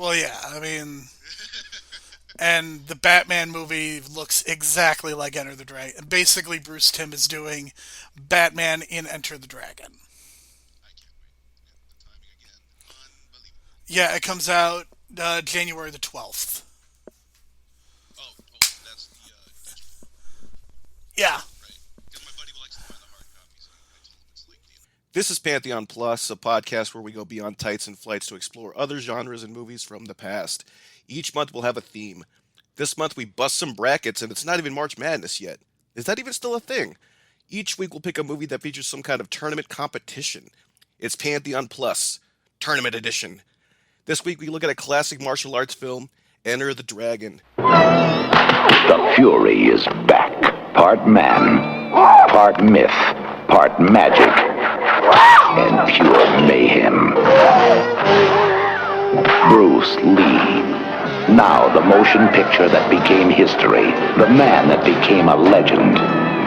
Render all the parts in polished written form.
Well, yeah, I mean, and the Batman movie looks exactly like Enter the Dragon. Basically, Bruce Timm is doing Batman in Enter the Dragon. I can't wait. Yeah, the timing again, unbelievable. Yeah, it comes out January the 12th. Oh, that's the digital one, Yeah. right? Because my buddy likes to buy the hard copies, and I told him it's like, This is Pantheon Plus, a podcast where we go beyond tights and flights to explore other genres and movies from the past. Each month we'll have a theme. This month we bust some brackets, and it's not even March Madness yet. Is that even still a thing? Each week we'll pick a movie that features some kind of tournament competition. It's Pantheon Plus, Tournament Edition. This week we look at a classic martial arts film, Enter the Dragon. The Fury is back. Part man, part myth, part magic, and pure mayhem. Bruce Lee. Now the motion picture that became history, the man that became a legend,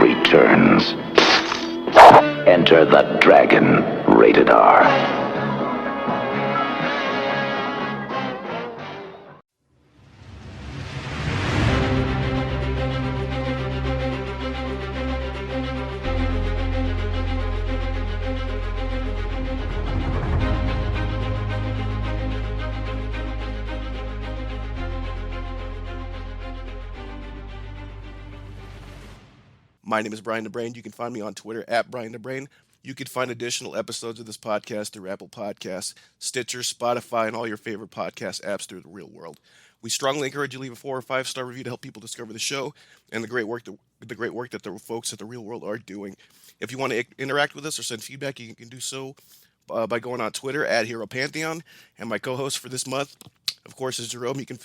returns. Enter the Dragon. Rated R. My name is Brian the Brain. You can find me on Twitter at Brian the Brain. You can find additional episodes of this podcast through Apple Podcasts, Stitcher, Spotify, and all your favorite podcast apps through the real world. We strongly encourage you to leave a 4 or 5 star review to help people discover the show and the great work that the folks at the real world are doing. If you want to interact with us or send feedback, you can do so by going on Twitter at Hero Pantheon. And my co-host for this month, of course, is Jerome. He can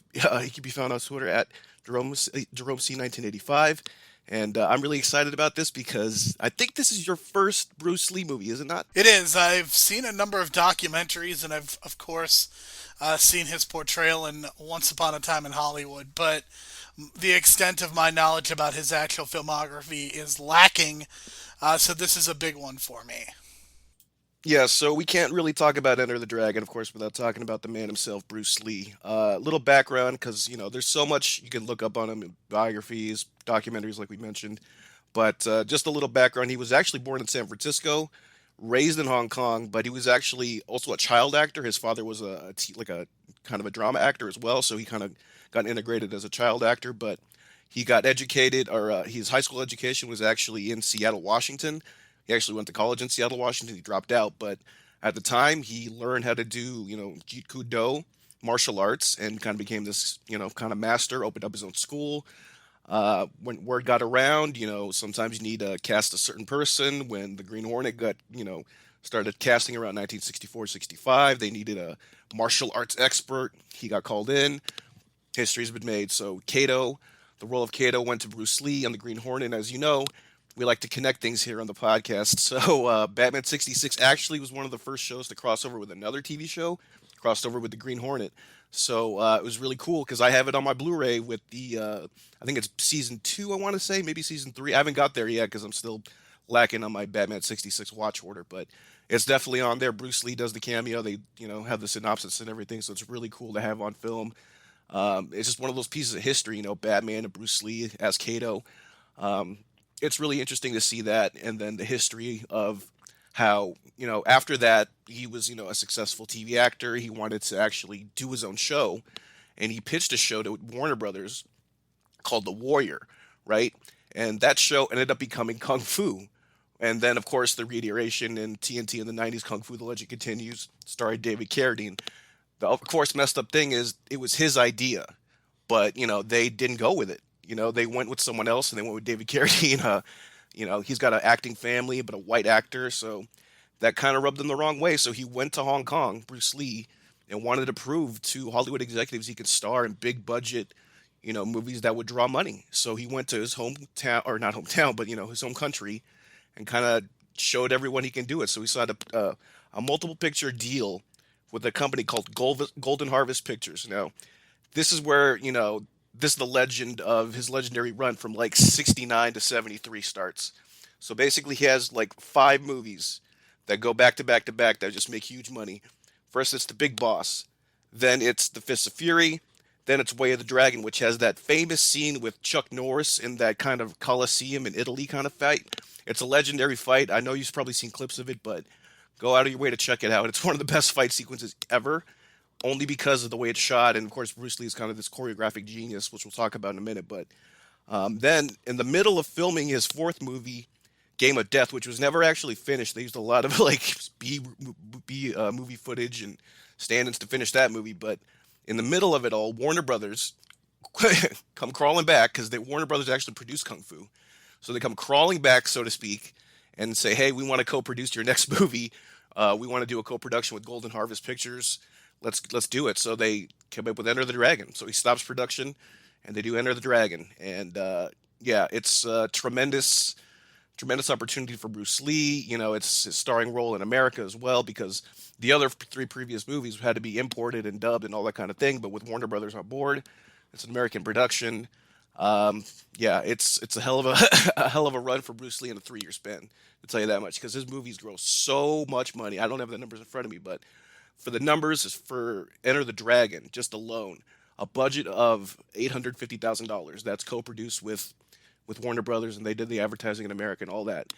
be found on Twitter at Jerome C 1985. And I'm really excited about this because I think this is your first Bruce Lee movie, is it not? It is. I've seen a number of documentaries, and I've, of course, seen his portrayal in Once Upon a Time in Hollywood, but the extent of my knowledge about his actual filmography is lacking, so this is a big one for me. Yeah, so we can't really talk about Enter the Dragon, of course, without talking about the man himself, Bruce Lee. Little background, because there's so much you can look up on him in biographies, documentaries, like we mentioned. But just a little background: he was actually born in San Francisco, raised in Hong Kong, but he was actually also a child actor. His father was like a kind of a drama actor as well, so he kind of got integrated as a child actor. But he got educated, or his high school education was actually in Seattle, Washington. He actually went to college in Seattle, Washington. He dropped out, but at the time, he learned how to do, Jeet Kune Do, martial arts, and kind of became this, kind of master. Opened up his own school. When word got around, sometimes you need to cast a certain person. When the Green Hornet started casting around 1964, 65, they needed a martial arts expert. He got called in. History's been made. So the role of Kato went to Bruce Lee on the Green Hornet. As you know, we like to connect things here on the podcast. So Batman 66 actually was one of the first shows to cross over with another TV show, crossed over with the Green Hornet. So it was really cool because I have it on my Blu-ray with I think it's season 2, I want to say, maybe season 3. I haven't got there yet because I'm still lacking on my Batman 66 watch order, but it's definitely on there. Bruce Lee does the cameo. They, have the synopsis and everything, so it's really cool to have on film. It's just one of those pieces of history, Batman and Bruce Lee as Kato. Um, it's really interesting to see that, and then the history of how after that he was a successful TV actor. He wanted to actually do his own show, and he pitched a show to Warner Brothers called The Warrior, right? And that show ended up becoming Kung Fu. And then, of course, the reiteration in TNT in the 90s, Kung Fu The Legend Continues, starring David Carradine. The, of course, messed up thing is it was his idea, but, they didn't go with it. They went with someone else, and they went with David Carradine. He's got an acting family, but a white actor, so that kind of rubbed him the wrong way. So he went to Hong Kong, Bruce Lee, and wanted to prove to Hollywood executives he could star in big budget, movies that would draw money. So he went to his hometown, or not hometown, but his home country, and kind of showed everyone he can do it. So he signed a multiple picture deal with a company called Golden Harvest Pictures. Now, this is where this is the legend of his legendary run from like 69 to 73 starts. So basically, he has like 5 movies that go back to back to back that just make huge money. First, it's The Big Boss. Then it's The Fist of Fury. Then it's Way of the Dragon, which has that famous scene with Chuck Norris in that kind of Colosseum in Italy kind of fight. It's a legendary fight. I know you've probably seen clips of it, but go out of your way to check it out. It's one of the best fight sequences ever, only because of the way it's shot. And of course, Bruce Lee is kind of this choreographic genius, which we'll talk about in a minute. But then, in the middle of filming his fourth movie, Game of Death, which was never actually finished, they used a lot of like B movie footage and stand-ins to finish that movie. But in the middle of it all, Warner Brothers come crawling back because Warner Brothers actually produced Kung Fu, so they come crawling back, so to speak, and say, "Hey, we want to co-produce your next movie. We want to do a co-production with Golden Harvest Pictures. Let's do it." So they came up with Enter the Dragon. So he stops production, and they do Enter the Dragon. And yeah, it's a tremendous opportunity for Bruce Lee. You know, it's his starring role in America as well, because the other three previous movies had to be imported and dubbed and all that kind of thing. But with Warner Brothers on board, it's an American production. Yeah, it's a hell of a a hell of a run for Bruce Lee in a 3 year span. To tell you that much, because his movies gross so much money. I don't have the numbers in front of me, but for the numbers is for Enter the Dragon just alone, a budget of $850,000. That's co-produced with Warner Brothers, and they did the advertising in America and all that.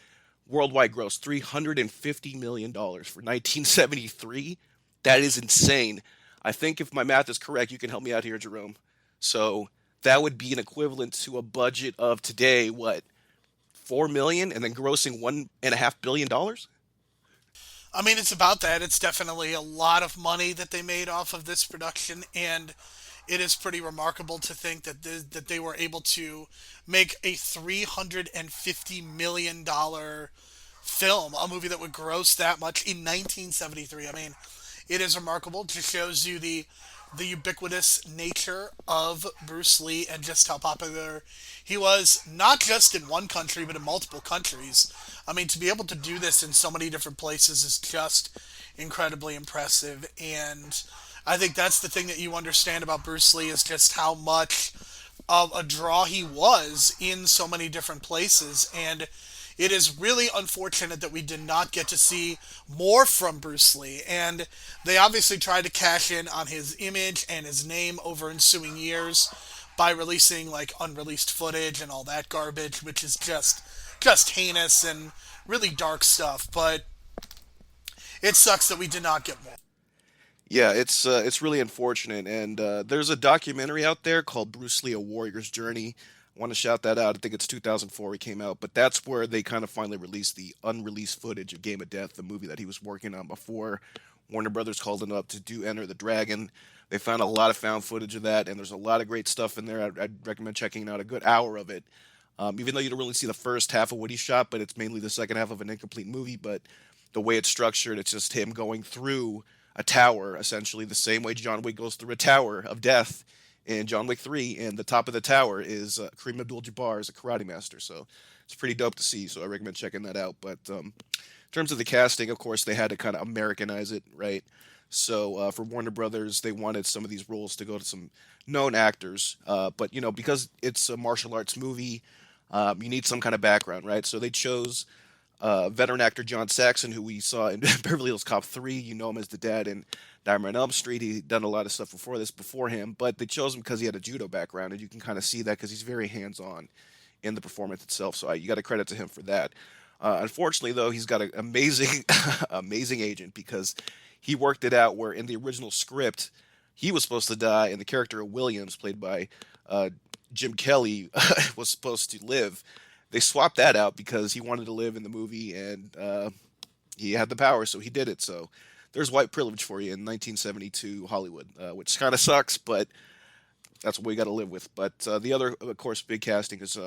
Worldwide gross $350 million for 1973. That is insane. I think if my math is correct, you can help me out here, Jerome. So that would be an equivalent to a budget of today, what, 4 million, and then grossing $1.5 billion. I mean, it's about that. It's definitely a lot of money that they made off of this production, and it is pretty remarkable to think that that they were able to make a $350 million film, a movie that would gross that much in 1973. I mean, it is remarkable. It just shows you the ubiquitous nature of Bruce Lee and just how popular he was, not just in one country, but in multiple countries. I mean, to be able to do this in so many different places is just incredibly impressive. And I think that's the thing that you understand about Bruce Lee is just how much of a draw he was in so many different places. And it is really unfortunate that we did not get to see more from Bruce Lee. And they obviously tried to cash in on his image and his name over ensuing years by releasing like unreleased footage and all that garbage, which is just heinous and really dark stuff. But it sucks that we did not get more. Yeah, it's really unfortunate, and there's a documentary out there called Bruce Lee: A Warrior's Journey. I want to shout that out. I think it's 2004 it came out, but that's where they kind of finally released the unreleased footage of Game of Death, the movie that he was working on before Warner Brothers called him up to do Enter the Dragon. They found a lot of found footage of that, and there's a lot of great stuff in there. I'd recommend checking out a good hour of it. Even though you don't really see the first half of what he shot, but it's mainly the second half of an incomplete movie. But the way it's structured, it's just him going through a tower, essentially the same way John Wick goes through a tower of death in John Wick 3, and the top of the tower is Kareem Abdul-Jabbar as a karate master. So it's pretty dope to see. So I recommend checking that out. But in terms of the casting, of course, they had to kind of Americanize it, right? So for Warner Brothers, they wanted some of these roles to go to some known actors. But because it's a martial arts movie, you need some kind of background, right? So they chose veteran actor John Saxon, who we saw in Beverly Hills Cop 3. You know him as the dad in Nightmare on Elm Street. He'd done a lot of stuff before him, but they chose him because he had a judo background, and you can kind of see that because he's very hands-on in the performance itself. So you got to credit to him for that. Unfortunately, though, he's got an amazing, amazing agent, because he worked it out where in the original script he was supposed to die, and the character of Williams, played by Jim Kelly, was supposed to live. They swapped that out because he wanted to live in the movie, and he had the power, so he did it. So there's white privilege for you in 1972 Hollywood, which kind of sucks, but that's what we got to live with. But the other, of course, big casting is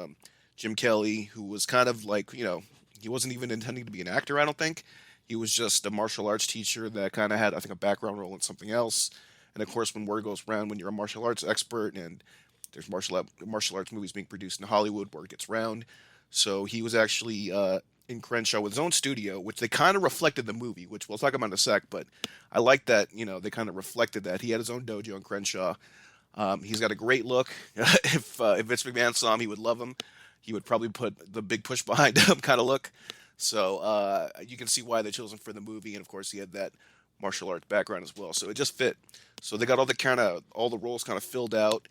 Jim Kelly, who was kind of like, he wasn't even intending to be an actor, I don't think. He was just a martial arts teacher that kind of had, I think, a background role in something else. And of course, when word goes around, when you're a martial arts expert and there's martial arts movies being produced in Hollywood, word gets round. So he was actually in Crenshaw with his own studio, which they kind of reflected the movie, which we'll talk about in a sec. But I like that, they kind of reflected that. He had his own dojo in Crenshaw. He's got a great look. If Vince McMahon saw him, he would love him. He would probably put the big push behind him kind of look. So you can see why they chose him for the movie. And of course, he had that martial arts background as well, so it just fit. So they got all the roles kind of filled out,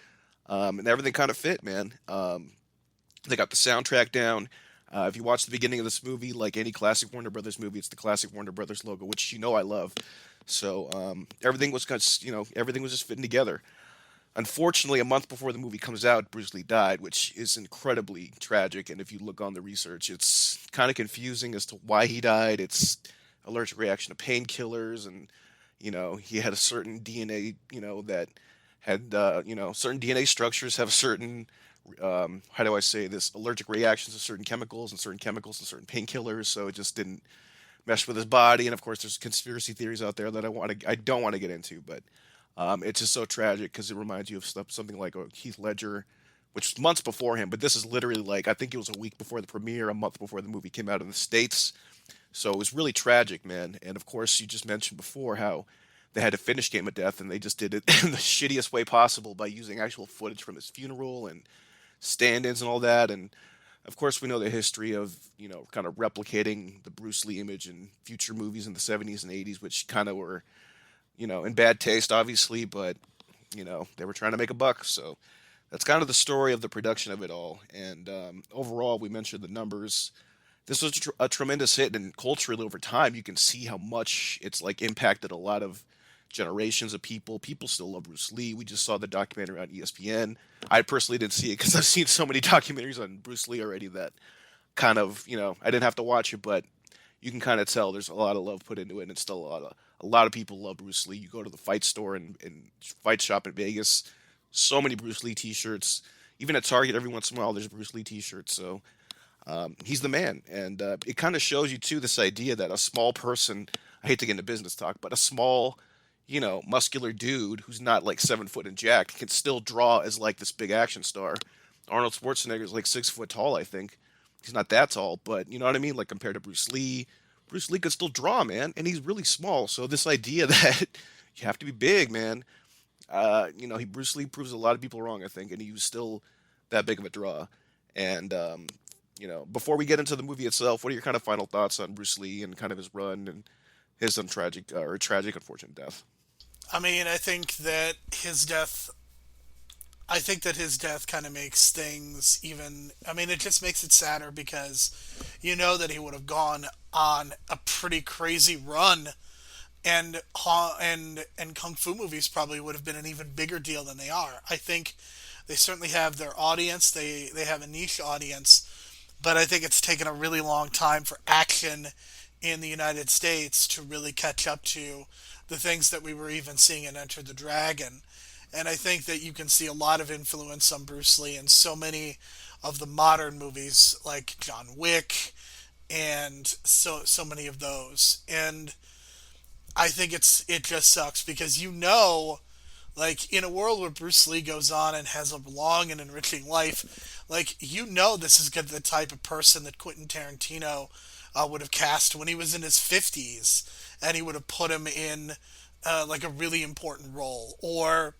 and everything kind of fit, man. They got the soundtrack down. If you watch the beginning of this movie, like any classic Warner Brothers movie, it's the classic Warner Brothers logo, which I love. So everything was kind of, everything was just fitting together. Unfortunately, a month before the movie comes out, Bruce Lee died, which is incredibly tragic. And if you look on the research, it's kind of confusing as to why he died. It's allergic reaction to painkillers, and he had a certain DNA, that had certain DNA structures have certain how do I say this, allergic reactions to certain chemicals, and certain chemicals to certain painkillers. So it just didn't mesh with his body. And of course, there's conspiracy theories out there that I don't want to get into, but it's just so tragic because it reminds you of something like Heath Ledger, which was months before him. But this is literally like, I think it was a week before the premiere, a month before the movie came out in the States. So it was really tragic, man. And of course, you just mentioned before how they had to finish Game of Death, and they just did it in the shittiest way possible by using actual footage from his funeral and stand-ins and all that. And of course, we know the history of kind of replicating the Bruce Lee image in future movies in the '70s and '80s, which kind of were in bad taste, obviously, but they were trying to make a buck. So that's kind of the story of the production of it all. And overall, we mentioned the numbers. This was a tremendous hit, and culturally over time, you can see how much it's like impacted a lot of generations of people. People still love Bruce Lee. We just saw the documentary on ESPN. I personally didn't see it because I've seen so many documentaries on Bruce Lee already that kind of, I didn't have to watch it, but you can kind of tell there's a lot of love put into it, and it's still a lot of people love Bruce Lee. You go to the fight store and fight shop in Vegas, so many Bruce Lee T-shirts. Even at Target, every once in a while, there's Bruce Lee T-shirts. So he's the man, and it kind of shows you too this idea that a small person. I hate to get into business talk, but a small, muscular dude who's not like 7 foot and jacked can still draw as like this big action star. Arnold Schwarzenegger is like 6 foot tall, I think. He's not that tall, but you know what I mean? Like compared to Bruce Lee could still draw, man, and he's really small. So this idea that you have to be big, man, Bruce Lee proves a lot of people wrong, I think, and he was still that big of a draw. And before we get into the movie itself, what are your kind of final thoughts on Bruce Lee and kind of his run and his tragic, unfortunate death? I mean, I think that his death kind of makes things even. I mean, it just makes it sadder because you know that he would have gone on a pretty crazy run, and and kung fu movies probably would have been an even bigger deal than they are. I think they certainly have their audience. They have a niche audience, but I think it's taken a really long time for action in the United States to really catch up to the things that we were even seeing in Enter the Dragon. And I think that you can see a lot of influence on Bruce Lee in so many of the modern movies like John Wick and so many of those. And I think it just sucks because like in a world where Bruce Lee goes on and has a long and enriching life, like this is the type of person that Quentin Tarantino would have cast when he was in his 50s, and he would have put him in like a really important role, or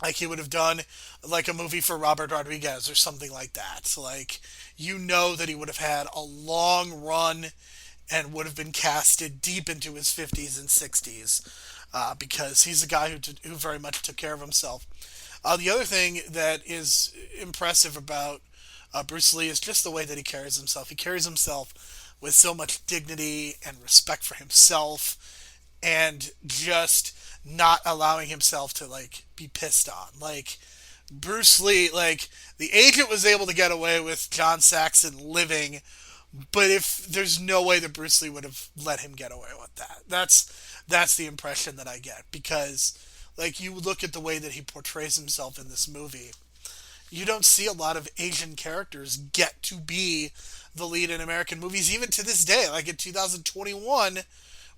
like he would have done like a movie for Robert Rodriguez or something like that. Like that he would have had a long run and would have been casted deep into his 50s and 60s because he's a guy who very much took care of himself. The other thing that is impressive about Bruce Lee is just the way that he carries himself. He carries himself with so much dignity and respect for himself, and just not allowing himself to like be pissed on. Like Bruce Lee, like the agent was able to get away with John Saxon living, but if there's no way that Bruce Lee would have let him get away with that. That's the impression that I get, because like you look at the way that he portrays himself in this movie, you don't see a lot of Asian characters get to be the lead in American movies even to this day. Like in 2021,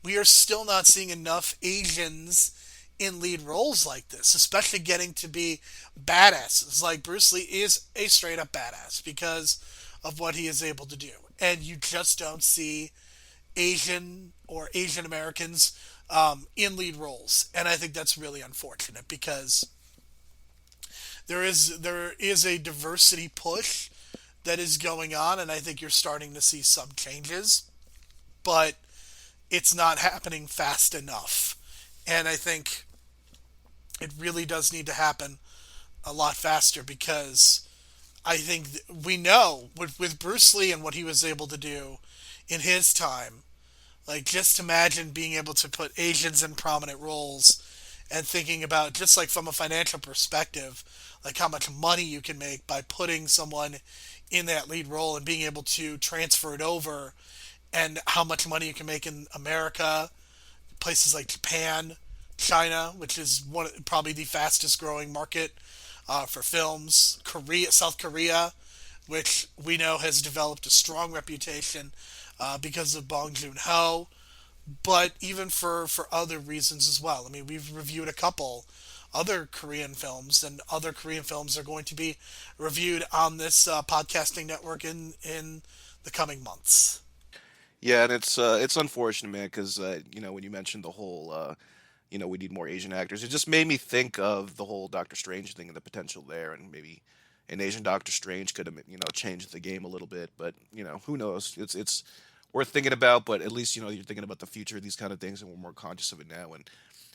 we are still not seeing enough Asians in lead roles like this, especially getting to be badasses. Like Bruce Lee is a straight up badass because of what he is able to do. And you just don't see Asian Americans in lead roles. And I think that's really unfortunate because there is a diversity push that is going on, and I think you're starting to see some changes. But it's not happening fast enough. And I think it really does need to happen a lot faster because I think we know with Bruce Lee and what he was able to do in his time. Like, just imagine being able to put Asians in prominent roles and thinking about, just like from a financial perspective, like how much money you can make by putting someone in that lead role and being able to transfer it over, and how much money you can make in America, places like Japan, China, which is probably the fastest growing market for films, South Korea, which we know has developed a strong reputation because of Bong Joon Ho, but even for other reasons as well. I mean, we've reviewed a couple other Korean films, and other Korean films are going to be reviewed on this podcasting network in the coming months. Yeah, and it's unfortunate, man, because when you mentioned the whole we need more Asian actors, it just made me think of the whole Doctor Strange thing and the potential there, and maybe an Asian Doctor Strange could have changed the game a little bit, but who knows? It's worth thinking about, but at least you're thinking about the future of these kind of things, and we're more conscious of it now,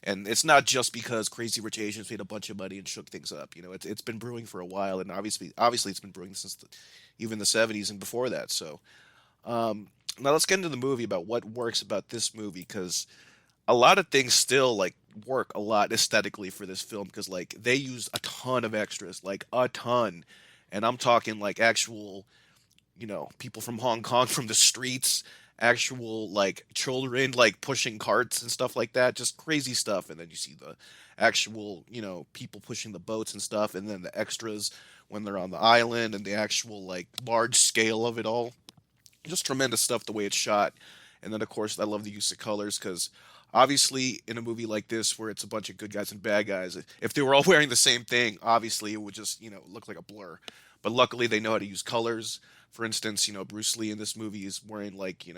and it's not just because Crazy Rich Asians made a bunch of money and shook things up. It's been brewing for a while, and obviously it's been brewing since even the '70s and before that. So now let's get into the movie about what works about this movie, because a lot of things still like work a lot aesthetically for this film, because like they use a ton of extras, like a ton, and I'm talking like actual people from Hong Kong from the streets, actual like children like pushing carts and stuff like that, just crazy stuff. And then you see the actual, people pushing the boats and stuff, and then the extras when they're on the island, and the actual like large scale of it all. Just tremendous stuff the way it's shot. And then of course I love the use of colors, because obviously in a movie like this where it's a bunch of good guys and bad guys, if they were all wearing the same thing, obviously it would just look like a blur. But luckily they know how to use colors. For instance, Bruce Lee in this movie is wearing like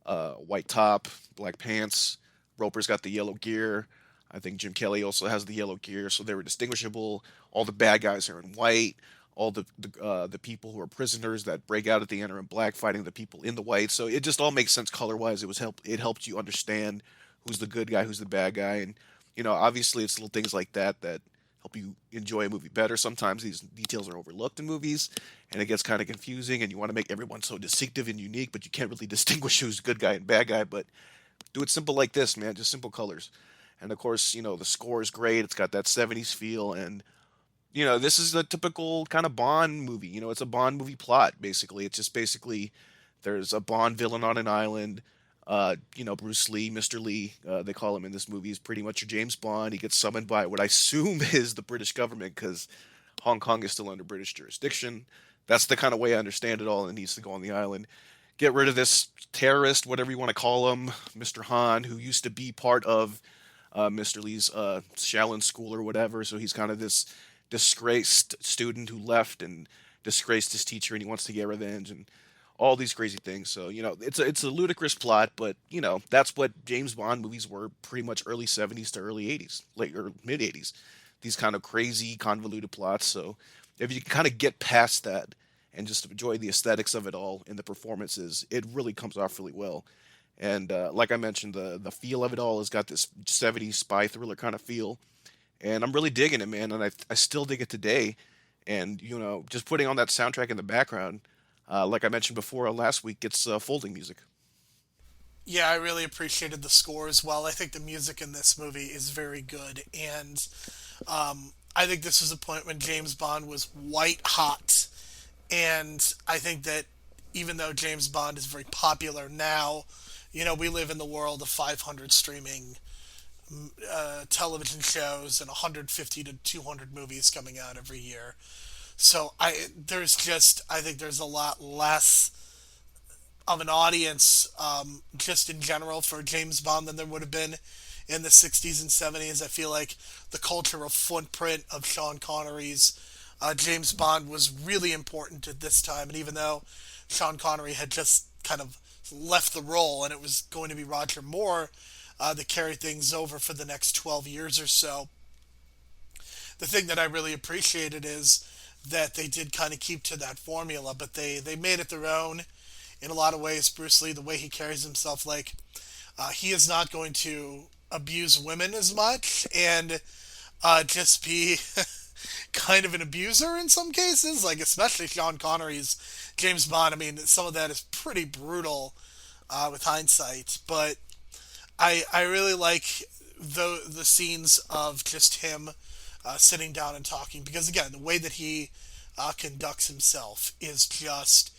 white top, black pants. Roper's got the yellow gear. I think Jim Kelly also has the yellow gear, so they were distinguishable. All the bad guys are in white. All the people who are prisoners that break out at the end are in black, fighting the people in the white. So it just all makes sense color wise. It helped you understand who's the good guy, who's the bad guy, and obviously it's little things like that that help you enjoy a movie better. Sometimes these details are overlooked in movies, and it gets kind of confusing, and you want to make everyone so distinctive and unique, but you can't really distinguish who's good guy and bad guy. But do it simple like this, man, just simple colors. And of course, the score is great. It's got that '70s feel, and this is a typical kind of Bond movie. It's a Bond movie plot, basically. It's just basically there's a Bond villain on an island. Bruce Lee, Mr. Lee, they call him in this movie, is pretty much a James Bond. He gets summoned by what I assume is the British government, because Hong Kong is still under British jurisdiction. That's the kind of way I understand it all, and needs to go on the island. Get rid of this terrorist, whatever you want to call him, Mr. Han, who used to be part of Mr. Lee's Shaolin school or whatever. So he's kind of this disgraced student who left and disgraced his teacher, and he wants to get revenge and all these crazy things. So it's a ludicrous plot, but that's what James Bond movies were pretty much early '70s to early '80s, late or mid '80s. These kind of crazy convoluted plots. So if you can kind of get past that and just enjoy the aesthetics of it all and the performances, it really comes off really well. And like I mentioned, the feel of it all has got this '70s spy thriller kind of feel, and I'm really digging it, man. And I still dig it today. And just putting on that soundtrack in the background, like I mentioned before last week, it's folding music. Yeah, I really appreciated the score as well. I think the music in this movie is very good, and I think this was a point when James Bond was white hot, and I think that even though James Bond is very popular now, we live in the world of 500 streaming television shows and 150 to 200 movies coming out every year. So I think there's a lot less of an audience just in general for James Bond than there would have been in the 60s and 70s. I feel like the cultural footprint of Sean Connery's James Bond was really important at this time. And even though Sean Connery had just kind of left the role and it was going to be Roger Moore that carried things over for the next 12 years or so, the thing that I really appreciated is that they did kind of keep to that formula, but they made it their own in a lot of ways. Bruce Lee, the way he carries himself, like He is not going to abuse women as much and just be kind of an abuser in some cases, like especially Sean Connery's James Bond. I mean, some of that is pretty brutal with hindsight, but I really like the scenes of just him sitting down and talking because again, the way that he conducts himself is just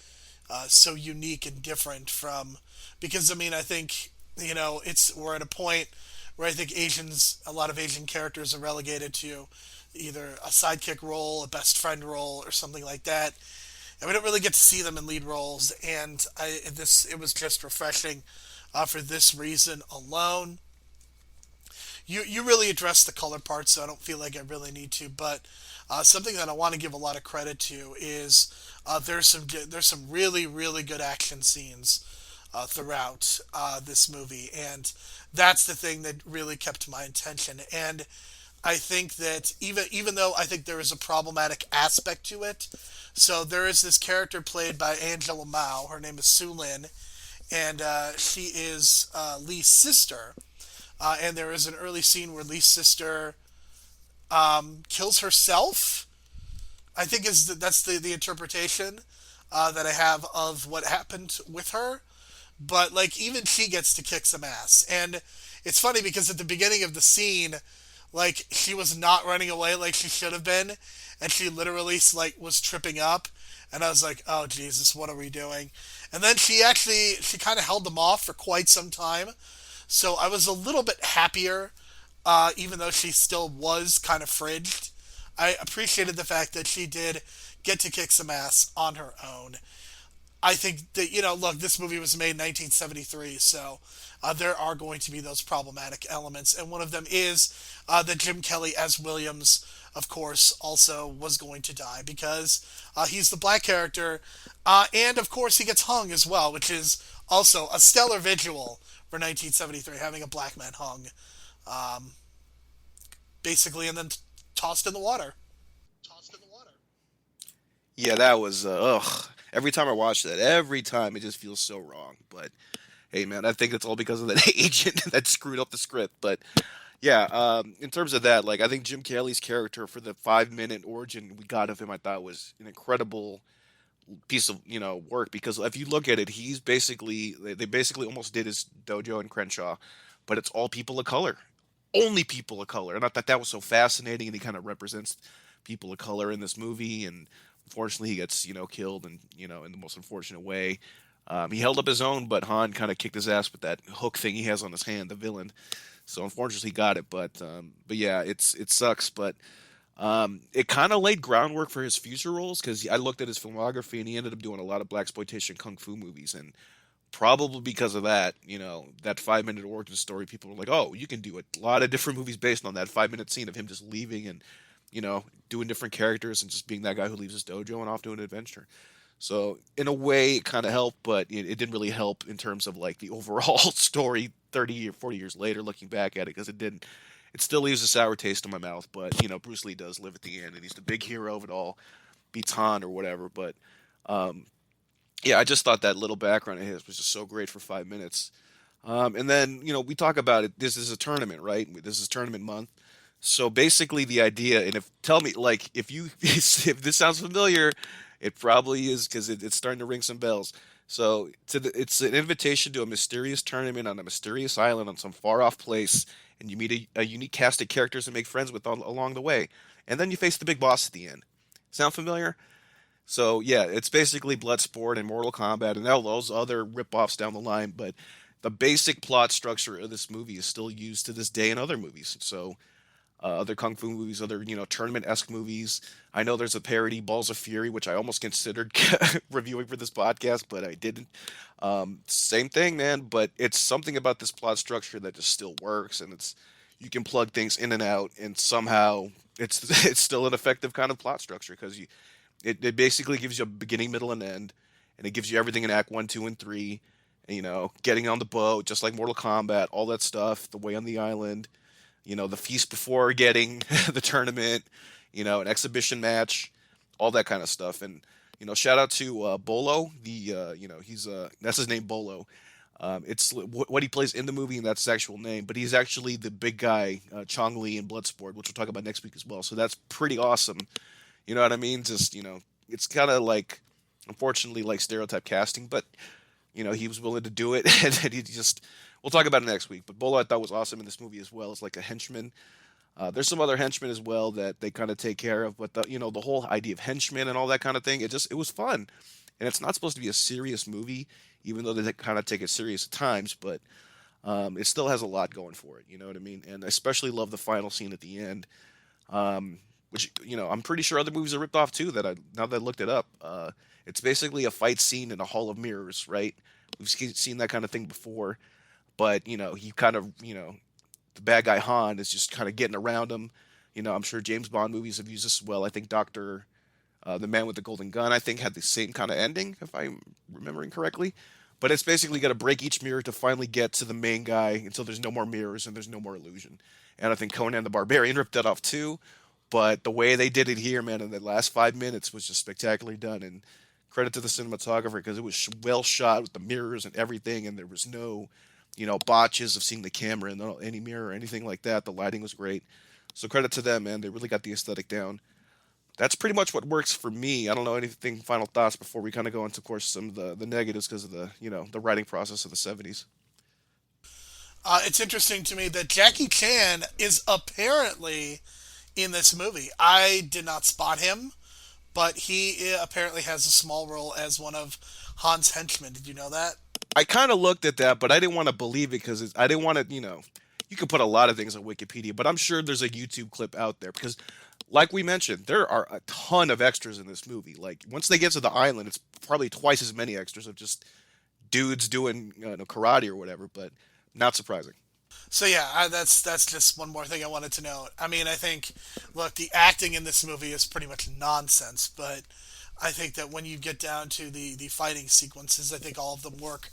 so unique and different from because I mean I think it's we're at a point where I think a lot of Asian characters are relegated to either a sidekick role, a best friend role, or something like that, and we don't really get to see them in lead roles. And it was just refreshing for this reason alone. You really addressed the color part, so I don't feel like I really need to. But something that I want to give a lot of credit to is there's some really good action scenes throughout this movie, and that's the thing that really kept my attention. And I think that even though I think there is a problematic aspect to it, so there is this character played by Angela Mao. Her name is Su Lin, and she is Lee's sister. And there is an early scene where Lee's sister kills herself. I think that's the interpretation that I have of what happened with her. But like even she gets to kick some ass, and it's funny because at the beginning of the scene, like she was not running away like she should have been, and she literally like was tripping up, and I was like, oh Jesus, what are we doing? And then she kind of held them off for quite some time, so I was a little bit happier, even though she still was kind of fridged. I appreciated the fact that she did get to kick some ass on her own. I think that, look, this movie was made in 1973, so there are going to be those problematic elements. And one of them is that Jim Kelly, as Williams, of course, also was going to die because he's the black character. And, of course, he gets hung as well, which is also a stellar visual for 1973, having a black man hung, basically, and then tossed in the water. Tossed in the water. Yeah, that was ugh. Every time I watch that, every time it just feels so wrong. But hey, man, I think it's all because of that agent that screwed up the script. But yeah, in terms of that, like I think Jim Kelly's character for the 5 minute origin we got of him, I thought was an incredible piece of work because if you look at it, he's basically they basically almost did his dojo in Crenshaw, but it's all people of color, only people of color, and I thought that was so fascinating, and he kind of represents people of color in this movie, and unfortunately he gets killed, and in the most unfortunate way. He held up his own, but Han kind of kicked his ass with that hook thing he has on his hand, the villain. So unfortunately he got it, but yeah, it sucks, but it kind of laid groundwork for his future roles because I looked at his filmography and he ended up doing a lot of black exploitation kung fu movies, and probably because of that, that 5 minute origin story, people were like, oh, you can do a lot of different movies based on that 5 minute scene of him just leaving and doing different characters and just being that guy who leaves his dojo and off doing an adventure. So in a way, it kind of helped, but it didn't really help in terms of like the overall story 30 or 40 years later, looking back at it, because it didn't. It still leaves a sour taste in my mouth, but Bruce Lee does live at the end, and he's the big hero of it all, beats Han or whatever. But yeah, I just thought that little background of his was just so great for 5 minutes. And then we talk about it. This is a tournament, right? This is tournament month. So basically, the idea, and if tell me, like, if you if this sounds familiar, it probably is because it's starting to ring some bells. So it's an invitation to a mysterious tournament on a mysterious island on some far off place, and you meet a unique cast of characters and make friends with along the way, and then you face the big boss at the end. Sound familiar? So yeah, it's basically Bloodsport and Mortal Kombat and all those other rip-offs down the line, but the basic plot structure of this movie is still used to this day in other movies. So other kung fu movies, other tournament-esque movies. I know there's a parody, Balls of Fury, which I almost considered reviewing for this podcast, but I didn't. Same thing, man. But it's something about this plot structure that just still works, and you can plug things in and out, and somehow it's still an effective kind of plot structure because it basically gives you a beginning, middle, and end, and it gives you everything in Act 1, 2, and 3. And, getting on the boat, just like Mortal Kombat, all that stuff, the way on the island, the feast before getting the tournament, an exhibition match, all that kind of stuff. And, shout out to Bolo, he's, that's his name, Bolo. It's what he plays in the movie, and that's his actual name. But he's actually the big guy, Chong Li in Bloodsport, which we'll talk about next week as well. So that's pretty awesome. You know what I mean? Just it's kind of like, unfortunately, like stereotype casting, but he was willing to do it, and then he just. We'll talk about it next week. But Bolo, I thought was awesome in this movie as well. As like a henchman. There's some other henchmen as well that they kind of take care of, but the whole idea of henchmen and all that kind of thing, it was fun, and it's not supposed to be a serious movie, even though they kind of take it serious at times, but it still has a lot going for it. You know what I mean? And I especially love the final scene at the end, which I'm pretty sure other movies are ripped off too. Now that I looked it up, it's basically a fight scene in a hall of mirrors, right? We've seen that kind of thing before, but he kind of the bad guy Han is just kind of getting around him. I'm sure James Bond movies have used this as well. I think the Man with the Golden Gun, I think had the same kind of ending, if I'm remembering correctly. But it's basically got to break each mirror to finally get to the main guy until there's no more mirrors and there's no more illusion. And I think Conan the Barbarian ripped that off too. But the way they did it here, man, in the last 5 minutes was just spectacularly done. And credit to the cinematographer because it was well shot with the mirrors and everything, and there was no botches of seeing the camera in any mirror or anything like that. The lighting was great. So credit to them, man. They really got the aesthetic down. That's pretty much what works for me. I don't know anything final thoughts before we kind of go into, of course, some of the negatives because of the writing process of the 70s. It's interesting to me that Jackie Chan is apparently in this movie. I did not spot him, but he apparently has a small role as one of Han's henchmen. Did you know that? I kind of looked at that, but I didn't want to believe it because I didn't want to, you could put a lot of things on Wikipedia, but I'm sure there's a YouTube clip out there because, like we mentioned, there are a ton of extras in this movie. Like, once they get to the island, it's probably twice as many extras of just dudes doing karate or whatever, but not surprising. So yeah, that's just one more thing I wanted to note. I mean, I think, look, the acting in this movie is pretty much nonsense, but I think that when you get down to the fighting sequences, I think all of them work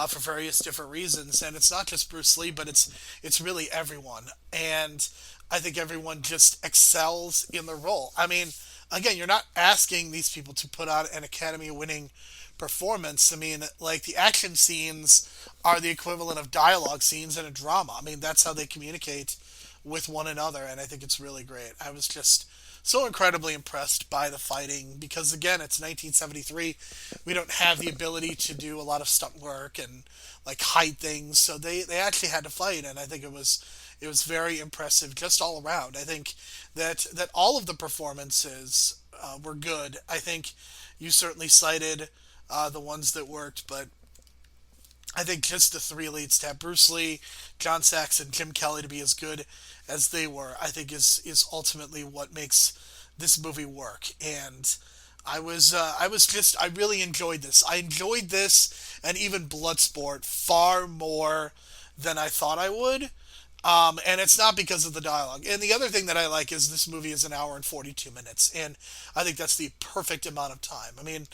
for various different reasons, and it's not just Bruce Lee, but it's really everyone, and I think everyone just excels in the role. I mean, again, you're not asking these people to put on an Academy-winning performance. I mean, like the action scenes are the equivalent of dialogue scenes in a drama. I mean, that's how they communicate with one another, and I think it's really great. I was just so incredibly impressed by the fighting because again, it's 1973. We don't have the ability to do a lot of stunt work and like hide things, so they actually had to fight, and I think it was very impressive just all around. I think that all of the performances were good. I think you certainly cited the ones that worked, but I think just the three leads to have Bruce Lee, John Sachs, and Jim Kelly to be as good as they were, I think is ultimately what makes this movie work. And I really enjoyed this. I enjoyed this and even Bloodsport far more than I thought I would. And it's not because of the dialogue. And the other thing that I like is this movie is an hour and 42 minutes, and I think that's the perfect amount of time. I mean,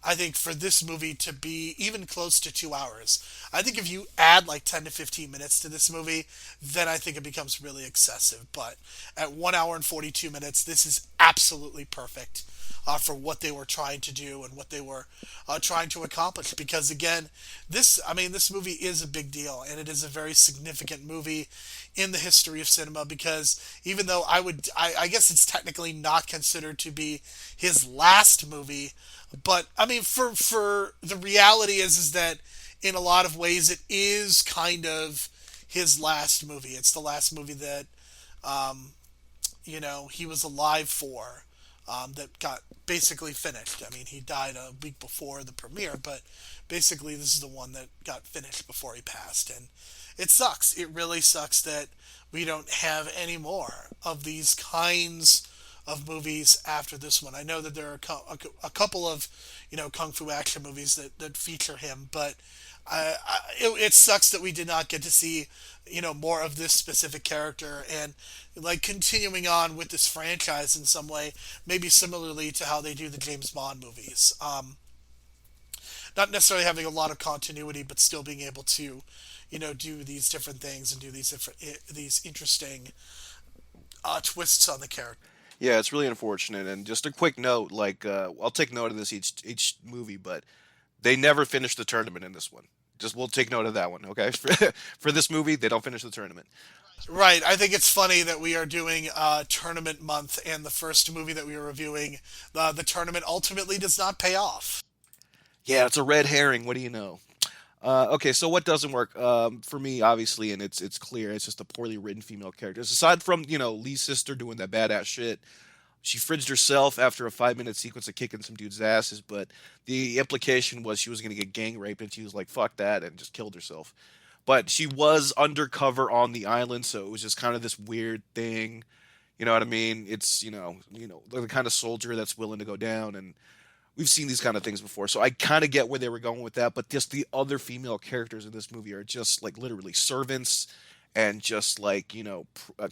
I think for this movie to be even close to 2 hours, I think if you add like 10 to 15 minutes to this movie, then I think it becomes really excessive. But at 1 hour and 42 minutes, this is absolutely perfect for what they were trying to do and what they were trying to accomplish. Because again, this movie is a big deal, and it is a very significant movie in the history of cinema. Because even though I guess it's technically not considered to be his last movie, but I mean, for the reality is that in a lot of ways it is kind of his last movie. It's the last movie that he was alive for, that got basically finished. I mean, he died a week before the premiere, but basically this is the one that got finished before he passed, and it sucks. It really sucks that we don't have any more of these kinds of movies after this one. I know that there are a couple of kung fu action movies that feature him, but it sucks that we did not get to see more of this specific character and like continuing on with this franchise in some way, maybe similarly to how they do the James Bond movies. Not necessarily having a lot of continuity, but still being able to do these different things and do these interesting twists on the character. Yeah, it's really unfortunate. And just a quick note, like I'll take note of this each movie, but they never finished the tournament in this one. Just we'll take note of that one. Okay, for this movie, they don't finish the tournament. Right. I think it's funny that we are doing tournament month, and the first movie that we are reviewing, the tournament ultimately does not pay off. Yeah, it's a red herring. What do you know? Okay, so what doesn't work for me, obviously, and it's clear. It's just a poorly written female character. Aside from Lee's sister doing that badass shit, she fridged herself after a 5 minute sequence of kicking some dudes' asses. But the implication was she was going to get gang raped, and she was like, "Fuck that," and just killed herself. But she was undercover on the island, so it was just kind of this weird thing. You know what I mean? It's the kind of soldier that's willing to go down, and we've seen these kind of things before. So I kind of get where they were going with that, but just the other female characters in this movie are just like literally servants and just like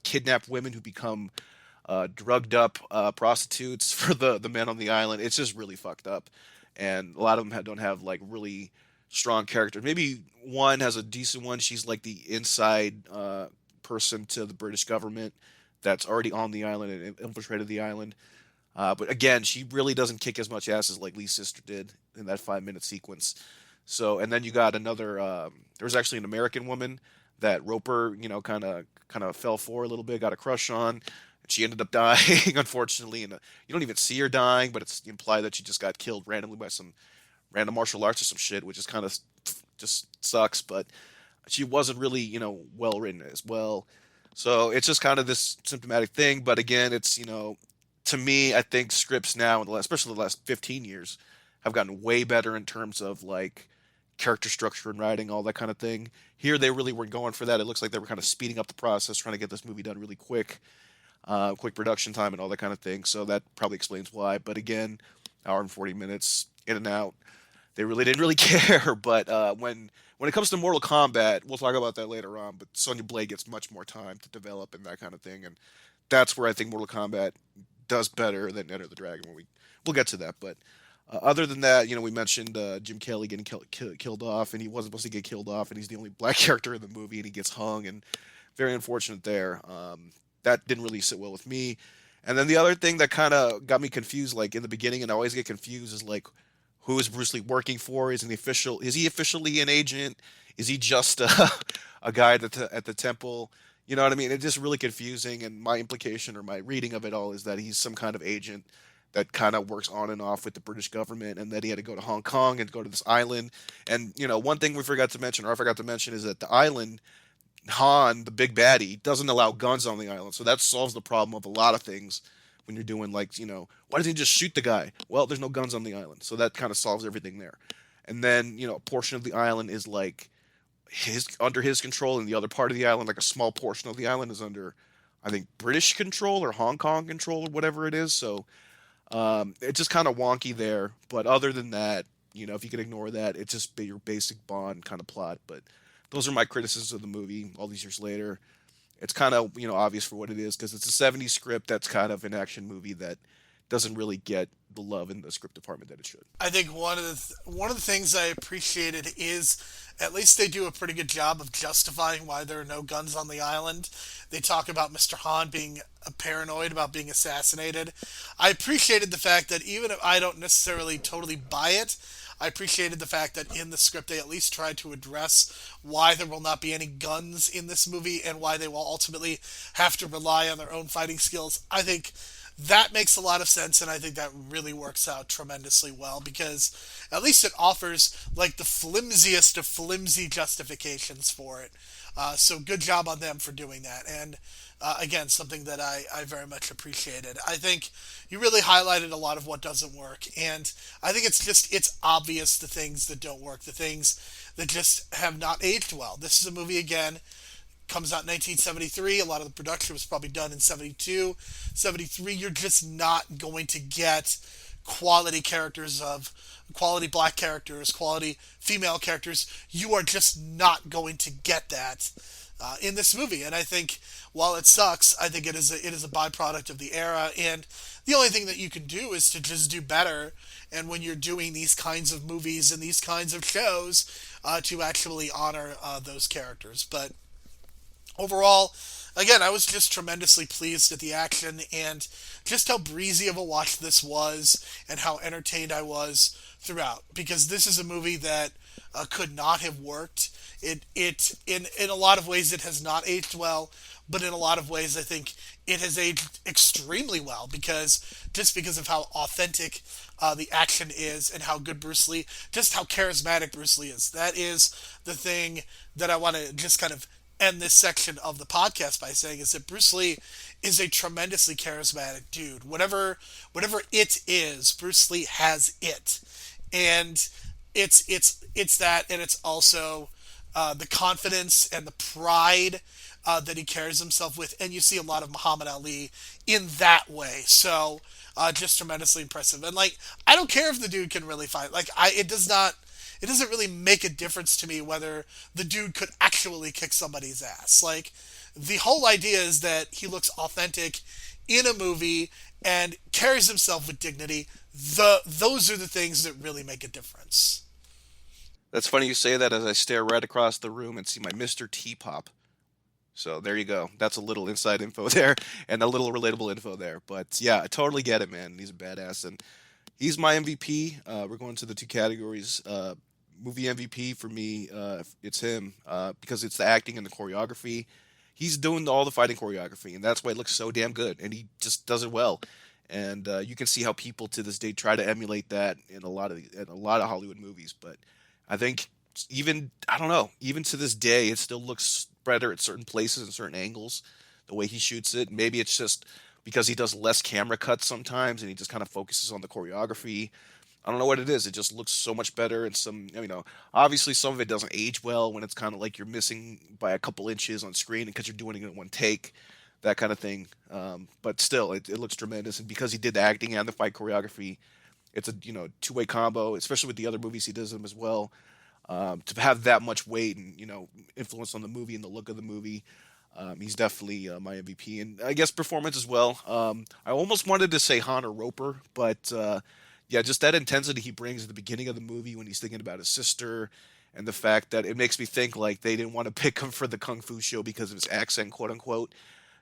kidnapped women who become drugged up prostitutes for the men on the island. It's just really fucked up, and a lot of them don't have like really strong characters. Maybe one has a decent one. She's like the inside person to the British government that's already on the island and infiltrated the island. But again, she really doesn't kick as much ass as like Lee's sister did in that 5 minute sequence. So, and then you got another. There was actually an American woman that Roper, kind of fell for a little bit, got a crush on. She ended up dying, unfortunately, and you don't even see her dying, but it's implied that she just got killed randomly by some random martial arts or some shit, which is kind of just sucks. But she wasn't really, well written as well. So it's just kind of this symptomatic thing. But again, it's to me, I think scripts now, especially the last 15 years, have gotten way better in terms of like character structure and writing, all that kind of thing. Here, they really weren't going for that. It looks like they were kind of speeding up the process, trying to get this movie done really quick, quick production time and all that kind of thing. So that probably explains why. But again, hour and 40 minutes in and out. They really didn't really care. But when it comes to Mortal Kombat, we'll talk about that later on. But Sonya Blade gets much more time to develop and that kind of thing, and that's where I think Mortal Kombat does better than Enter the Dragon. When we'll get to that, but other than that, we mentioned Jim Kelly getting killed off, and he wasn't supposed to get killed off, and he's the only black character in the movie, and he gets hung, and very unfortunate there. That didn't really sit well with me. And then the other thing that kind of got me confused, like in the beginning, and I always get confused, is like, who is Bruce Lee working for? Is he officially an agent? Is he just a guy at the temple? You know what I mean? It's just really confusing, and my implication or my reading of it all is that he's some kind of agent that kind of works on and off with the British government, and that he had to go to Hong Kong and go to this island. And one thing we forgot to mention, or I forgot to mention, is that the island, Han, the big baddie, doesn't allow guns on the island, so that solves the problem of a lot of things. When you're doing like, why doesn't he just shoot the guy? Well, there's no guns on the island, so that kind of solves everything there. And then a portion of the island is like under his control, and the other part of the island, like a small portion of the island, is under, I think, British control or Hong Kong control or whatever it is. So it's just kind of wonky there. But other than that, if you can ignore that, it's just your basic Bond kind of plot. But those are my criticisms of the movie all these years later. It's kind of obvious for what it is, because it's a '70s script that's kind of an action movie that doesn't really get the love in the script department that it should. I think one of the things I appreciated is at least they do a pretty good job of justifying why there are no guns on the island. They talk about Mr. Han being paranoid about being assassinated. I appreciated the fact that even if I don't necessarily totally buy it, I appreciated the fact that in the script they at least tried to address why there will not be any guns in this movie and why they will ultimately have to rely on their own fighting skills. I think that makes a lot of sense, and I think that really works out tremendously well, because at least it offers like the flimsiest of flimsy justifications for it. So good job on them for doing that. And again, something that I very much appreciated. I think you really highlighted a lot of what doesn't work. And I think it's obvious the things that don't work, the things that just have not aged well. This is a movie, again, comes out in 1973. A lot of the production was probably done in 72, 73. You're just not going to get quality characters of quality black characters, quality female characters. You are just not going to get that in this movie. And I think while it sucks, I think it is a byproduct of the era. And the only thing that you can do is to just do better. And when you're doing these kinds of movies and these kinds of shows, to actually honor those characters. But Overall, again, I was just tremendously pleased at the action and just how breezy of a watch this was and how entertained I was throughout. Because this is a movie that could not have worked. It in a lot of ways it has not aged well, but in a lot of ways I think it has aged extremely well because just because of how authentic the action is and how good Bruce Lee, just how charismatic Bruce Lee is. That is the thing that I want to just kind of end this section of the podcast by saying is that Bruce Lee is a tremendously charismatic dude. Whatever it is, Bruce Lee has it, and it's that, and it's also the confidence and the pride that he carries himself with, and you see a lot of Muhammad Ali in that way. So just tremendously impressive, and like I don't care if the dude can really fight. Like it does not. It doesn't really make a difference to me whether the dude could actually kick somebody's ass. Like the whole idea is that he looks authentic in a movie and carries himself with dignity. Those are the things that really make a difference. That's funny you say that as I stare right across the room and see my Mr. T-Pop. So there you go. That's a little inside info there and a little relatable info there. But yeah, I totally get it, man. He's a badass and he's my MVP. We're going to the two categories. Movie MVP for me, it's him because it's the acting and the choreography. He's doing all the fighting choreography, and that's why it looks so damn good. And he just does it well. And you can see how people to this day try to emulate that in a lot of Hollywood movies. But I think even I don't know, even to this day, it still looks better at certain places and certain angles. The way he shoots it, maybe it's just because he does less camera cuts sometimes, and he just kind of focuses on the choreography. I don't know what it is. It just looks so much better, and obviously some of it doesn't age well when it's kind of like you're missing by a couple inches on screen because you're doing it in one take, that kind of thing. But still, it looks tremendous, and because he did the acting and the fight choreography, it's a two-way combo, especially with the other movies he does them as well. To have that much weight and influence on the movie and the look of the movie, he's definitely my MVP, and I guess performance as well. I almost wanted to say Hunter Roper, but yeah, just that intensity he brings at the beginning of the movie when he's thinking about his sister, and the fact that it makes me think like they didn't want to pick him for the kung fu show because of his accent, quote unquote,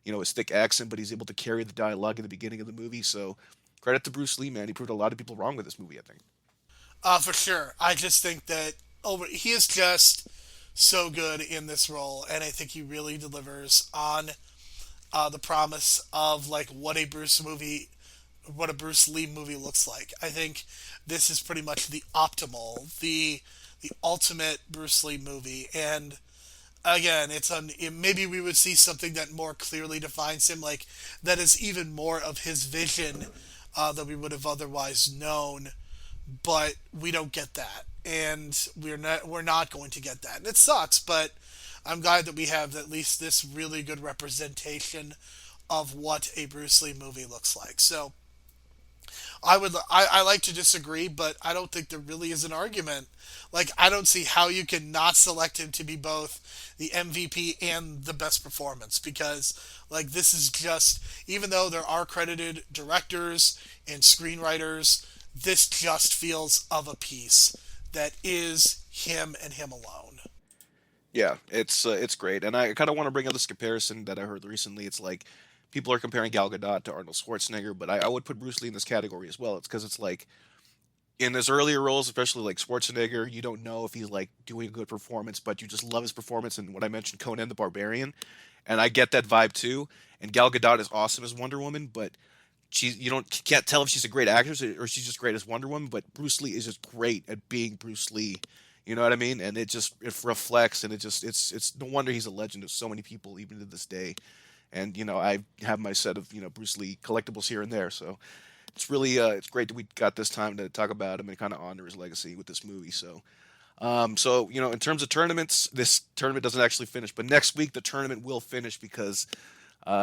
his thick accent, but he's able to carry the dialogue in the beginning of the movie. So credit to Bruce Lee, man. He proved a lot of people wrong with this movie, I think. For sure. I just think that he is just so good in this role, and I think he really delivers on the promise of like what a Bruce Lee movie looks like. I think this is pretty much the optimal, the ultimate Bruce Lee movie, and again, maybe we would see something that more clearly defines him, like that is even more of his vision that we would have otherwise known, but we don't get that, and we're not going to get that, and it sucks. But I'm glad that we have at least this really good representation of what a Bruce Lee movie looks like. So I like to disagree, but I don't think there really is an argument. Like I don't see how you can not select him to be both the MVP and the best performance because like this is just even though there are credited directors and screenwriters, this just feels of a piece that is him and him alone. Yeah, it's great, and I kind of want to bring up this comparison that I heard recently. It's like people are comparing Gal Gadot to Arnold Schwarzenegger, but I would put Bruce Lee in this category as well. It's because it's like in his earlier roles, especially like Schwarzenegger, you don't know if he's like doing a good performance, but you just love his performance in what I mentioned, Conan the Barbarian, and I get that vibe too. And Gal Gadot is awesome as Wonder Woman, but can't tell if she's a great actress or she's just great as Wonder Woman. But Bruce Lee is just great at being Bruce Lee. You know what I mean? And it reflects, and it's no wonder he's a legend to so many people even to this day. And I have my set of Bruce Lee collectibles here and there, so it's really it's great that we got this time to talk about him and kind of honor his legacy with this movie. So in terms of tournaments, this tournament doesn't actually finish, but next week the tournament will finish because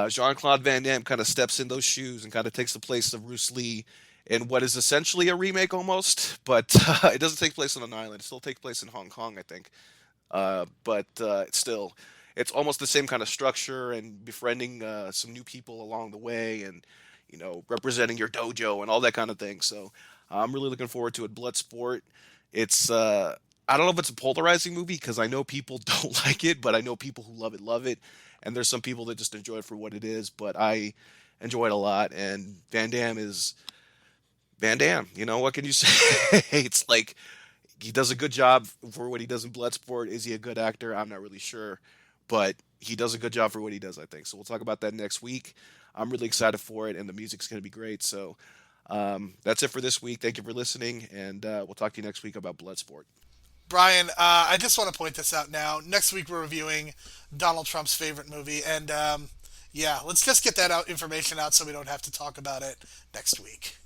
Jean Claude Van Damme kind of steps in those shoes and kind of takes the place of Bruce Lee in what is essentially a remake almost, but it doesn't take place on an island. It still takes place in Hong Kong, I think. But it's almost the same kind of structure and befriending some new people along the way, and representing your dojo and all that kind of thing. So I'm really looking forward to it. Bloodsport. It's I don't know if it's a polarizing movie because I know people don't like it, but I know people who love it, and there's some people that just enjoy it for what it is. But I enjoy it a lot, and Van Damme is Van Damme. You know what can you say? It's like he does a good job for what he does in Bloodsport. Is he a good actor? I'm not really sure, but he does a good job for what he does, I think. So we'll talk about that next week. I'm really excited for it, and the music's going to be great. So that's it for this week. Thank you for listening, and we'll talk to you next week about Bloodsport. Brian, I just want to point this out now. Next week we're reviewing Donald Trump's favorite movie, and yeah, let's just get that information out so we don't have to talk about it next week.